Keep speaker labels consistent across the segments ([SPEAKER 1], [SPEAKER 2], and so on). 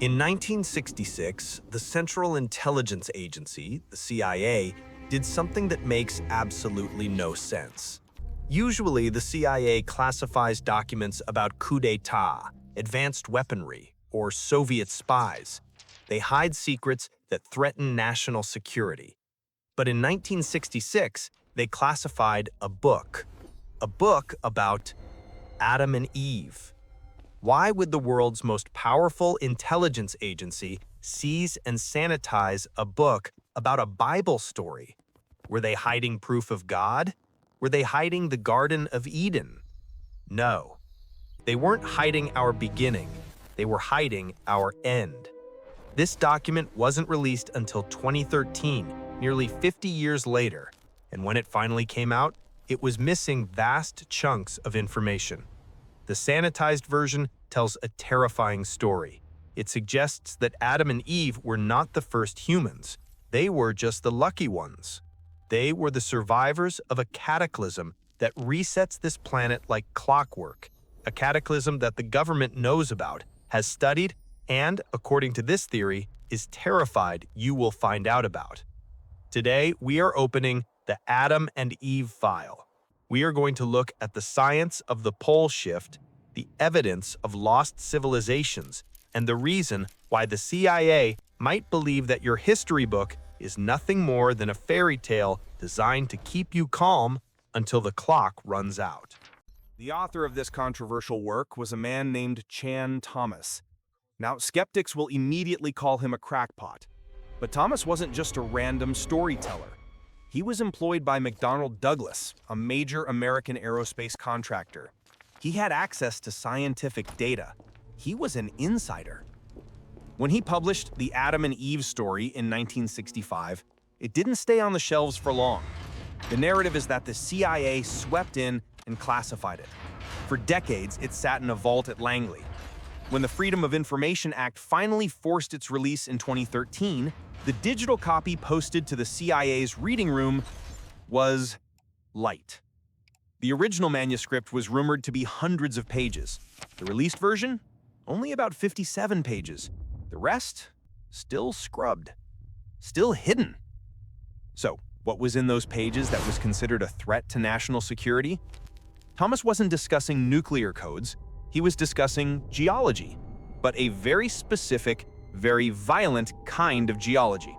[SPEAKER 1] In 1966, the Central Intelligence Agency, the CIA, did something that makes absolutely no sense. Usually, the CIA classifies documents about coup d'etat, advanced weaponry, or Soviet spies. They hide secrets that threaten national security. But in 1966, they classified a book about Adam and Eve. Why would the world's most powerful intelligence agency seize and sanitize a book about a Bible story? Were they hiding proof of God? Were they hiding the Garden of Eden? No. They weren't hiding our beginning. They were hiding our end. This document wasn't released until 2013, nearly 50 years later, and when it finally came out, it was missing vast chunks of information. The sanitized version tells a terrifying story. It suggests that Adam and Eve were not the first humans. They were just the lucky ones. They were the survivors of a cataclysm that resets this planet like clockwork, a cataclysm that the government knows about, has studied, and, according to this theory, is terrified you will find out about. Today, we are opening the Adam and Eve file. We are going to look at the science of the pole shift, the evidence of lost civilizations, and the reason why the CIA might believe that your history book is nothing more than a fairy tale designed to keep you calm until the clock runs out.
[SPEAKER 2] The author of this controversial work was a man named Chan Thomas. Now, skeptics will immediately call him a crackpot. But Thomas wasn't just a random storyteller. He was employed by McDonnell Douglas, a major American aerospace contractor. He had access to scientific data. He was an insider. When he published the Adam and Eve story in 1965, it didn't stay on the shelves for long. The narrative is that the CIA swept in and classified it. For decades, it sat in a vault at Langley. When the Freedom of Information Act finally forced its release in 2013, the digital copy posted to the CIA's reading room was light. The original manuscript was rumored to be hundreds of pages. The released version? Only about 57 pages. The rest? Still scrubbed. Still hidden. So, what was in those pages that was considered a threat to national security? Thomas wasn't discussing nuclear codes. He was discussing geology, but a very specific, very violent kind of geology.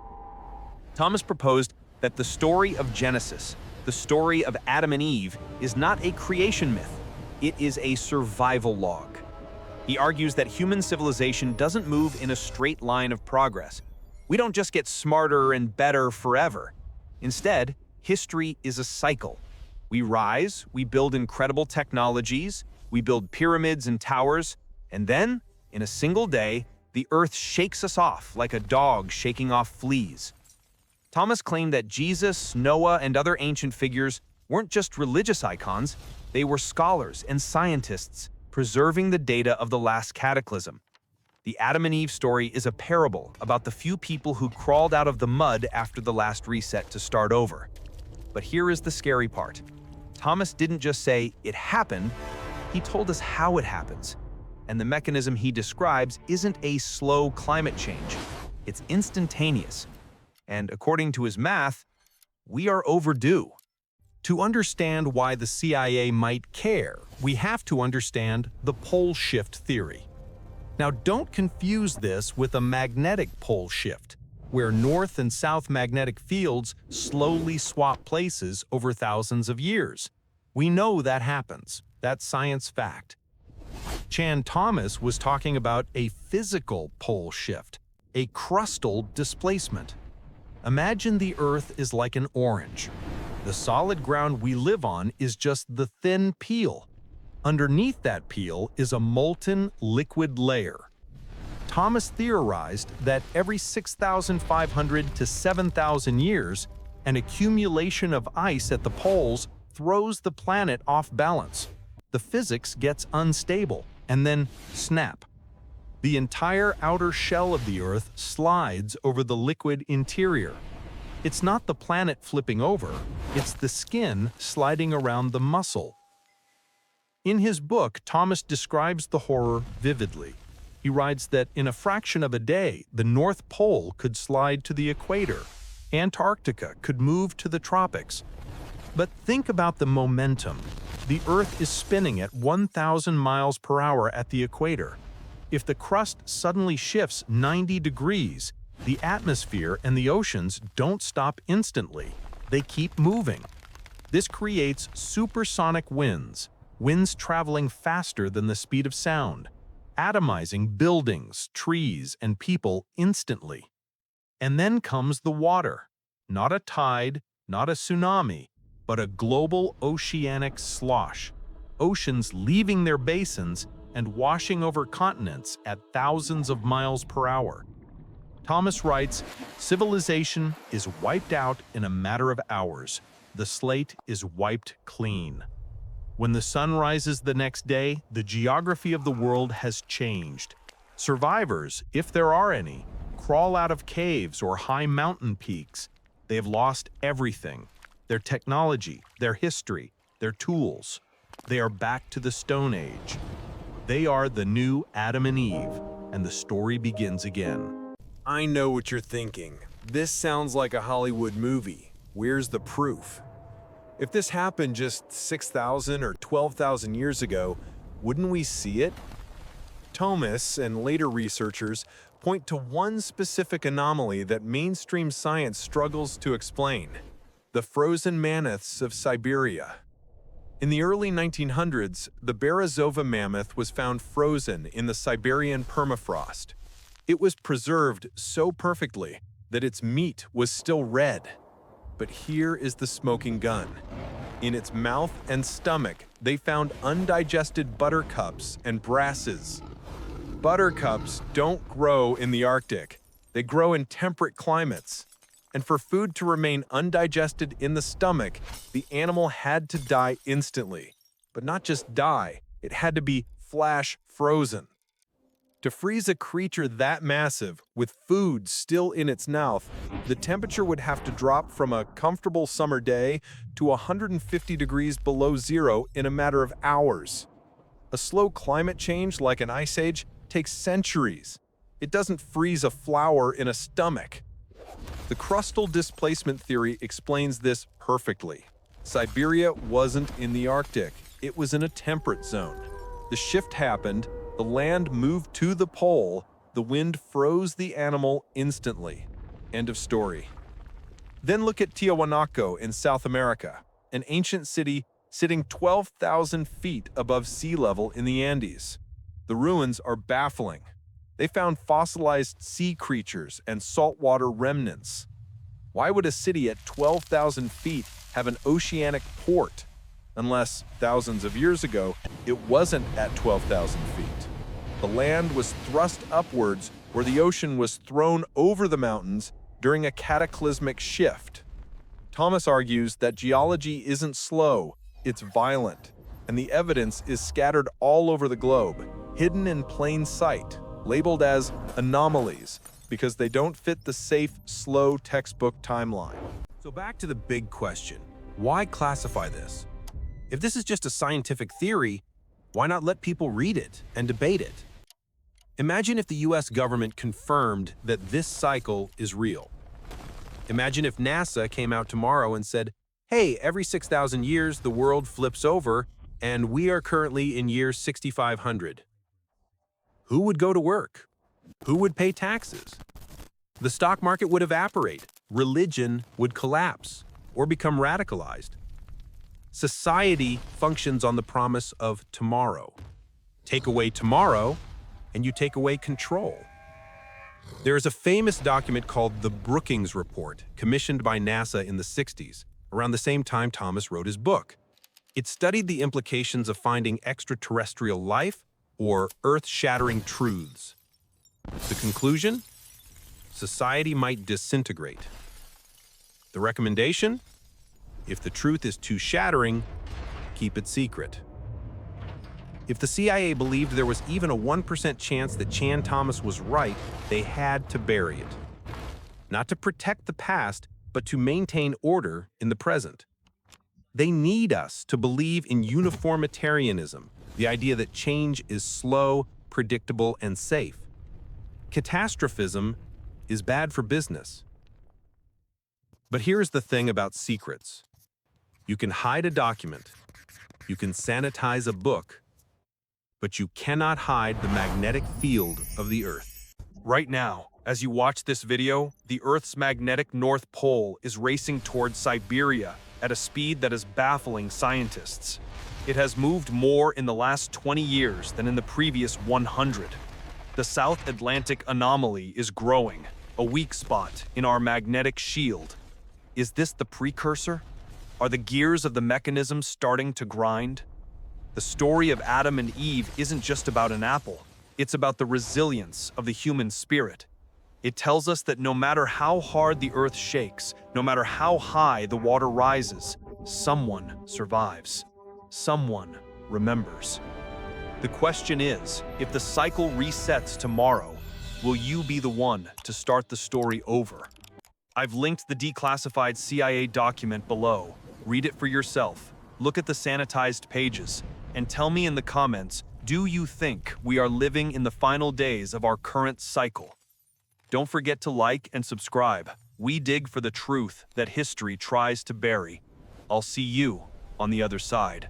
[SPEAKER 2] Thomas proposed that the story of Genesis, the story of Adam and Eve, is not a creation myth. It is a survival log. He argues that human civilization doesn't move in a straight line of progress. We don't just get smarter and better forever. Instead, history is a cycle. We rise, we build incredible technologies, we build pyramids and towers, and then, in a single day, the earth shakes us off like a dog shaking off fleas. Thomas claimed that Jesus, Noah, and other ancient figures weren't just religious icons, they were scholars and scientists preserving the data of the last cataclysm. The Adam and Eve story is a parable about the few people who crawled out of the mud after the last reset to start over. But here is the scary part. Thomas didn't just say it happened, he told us how it happens. And the mechanism he describes isn't a slow climate change. It's instantaneous. And according to his math, we are overdue.
[SPEAKER 3] To understand why the CIA might care, we have to understand the pole shift theory. Now, don't confuse this with a magnetic pole shift, where north and south magnetic fields slowly swap places over thousands of years. We know that happens. That's science fact. Chan Thomas was talking about a physical pole shift, a crustal displacement. Imagine the Earth is like an orange. The solid ground we live on is just the thin peel. Underneath that peel is a molten liquid layer. Thomas theorized that every 6,500 to 7,000 years, an accumulation of ice at the poles throws the planet off balance. The physics gets unstable, and then snap. The entire outer shell of the Earth slides over the liquid interior. It's not the planet flipping over, it's the skin sliding around the muscle. In his book, Thomas describes the horror vividly. He writes that in a fraction of a day, the North Pole could slide to the equator. Antarctica could move to the tropics. But think about the momentum. The Earth is spinning at 1,000 miles per hour at the equator. If the crust suddenly shifts 90 degrees, the atmosphere and the oceans don't stop instantly. They keep moving. This creates supersonic winds, winds traveling faster than the speed of sound, atomizing buildings, trees, and people instantly. And then comes the water. Not a tide, not a tsunami, but a global oceanic slosh. Oceans leaving their basins and washing over continents at thousands of miles per hour. Thomas writes, civilization is wiped out in a matter of hours. The slate is wiped clean. When the sun rises the next day, the geography of the world has changed. Survivors, if there are any, crawl out of caves or high mountain peaks. They have lost everything: their technology, their history, their tools. They are back to the Stone Age. They are the new Adam and Eve, and the story begins again.
[SPEAKER 1] I know what you're thinking. This sounds like a Hollywood movie. Where's the proof? If this happened just 6,000 or 12,000 years ago, wouldn't we see it? Thomas and later researchers point to one specific anomaly that mainstream science struggles to explain: the frozen mammoths of Siberia. In the early 1900s, the Berezova mammoth was found frozen in the Siberian permafrost. It was preserved so perfectly that its meat was still red. But here is the smoking gun. In its mouth and stomach, they found undigested buttercups and brasses. Buttercups don't grow in the Arctic. They grow in temperate climates. And for food to remain undigested in the stomach, the animal had to die instantly. But not just die, it had to be flash frozen. To freeze a creature that massive, with food still in its mouth, the temperature would have to drop from a comfortable summer day to 150 degrees below zero in a matter of hours. A slow climate change like an ice age takes centuries. It doesn't freeze a flower in a stomach. The crustal displacement theory explains this perfectly. Siberia wasn't in the Arctic. It was in a temperate zone. The shift happened, the land moved to the pole, the wind froze the animal instantly. End of story. Then look at Tiahuanaco in South America, an ancient city sitting 12,000 feet above sea level in the Andes. The ruins are baffling. They found fossilized sea creatures and saltwater remnants. Why would a city at 12,000 feet have an oceanic port? Unless, thousands of years ago, it wasn't at 12,000 feet. The land was thrust upwards where the ocean was thrown over the mountains during a cataclysmic shift. Thomas argues that geology isn't slow, it's violent, and the evidence is scattered all over the globe, hidden in plain sight, labeled as anomalies, because they don't fit the safe, slow textbook timeline. So back to the big question: why classify this? If this is just a scientific theory, why not let people read it and debate it? Imagine if the US government confirmed that this cycle is real. Imagine if NASA came out tomorrow and said, hey, every 6,000 years the world flips over and we are currently in year 6,500. Who would go to work? Who would pay taxes? The stock market would evaporate. Religion would collapse or become radicalized. Society functions on the promise of tomorrow. Take away tomorrow, and you take away control. There is a famous document called the Brookings Report, commissioned by NASA in the 60s, around the same time Thomas wrote his book. It studied the implications of finding extraterrestrial life or earth-shattering truths. The conclusion? Society might disintegrate. The recommendation? If the truth is too shattering, keep it secret. If the CIA believed there was even a 1% chance that Chan Thomas was right, they had to bury it. Not to protect the past, but to maintain order in the present. They need us to believe in uniformitarianism, the idea that change is slow,
[SPEAKER 3] predictable, and safe. Catastrophism is bad for business. But here's the thing about secrets. You can hide a document, you can sanitize a book, but you cannot hide the magnetic field of the Earth.
[SPEAKER 2] Right now, as you watch this video, the Earth's magnetic North Pole is racing towards Siberia at a speed that is baffling scientists. It has moved more in the last 20 years than in the previous 100. The South Atlantic anomaly is growing, a weak spot in our magnetic shield. Is this the precursor? Are the gears of the mechanism starting to grind? The story of Adam and Eve isn't just about an apple. It's about the resilience of the human spirit. It tells us that no matter how hard the earth shakes, no matter how high the water rises, someone survives. Someone remembers. The question is, if the cycle resets tomorrow, will you be the one to start the story over? I've linked the declassified CIA document below. Read it for yourself. Look at the sanitized pages, and tell me in the comments, do you think we are living in the final days of our current cycle? Don't forget to like and subscribe. We dig for the truth that history tries to bury. I'll see you on the other side.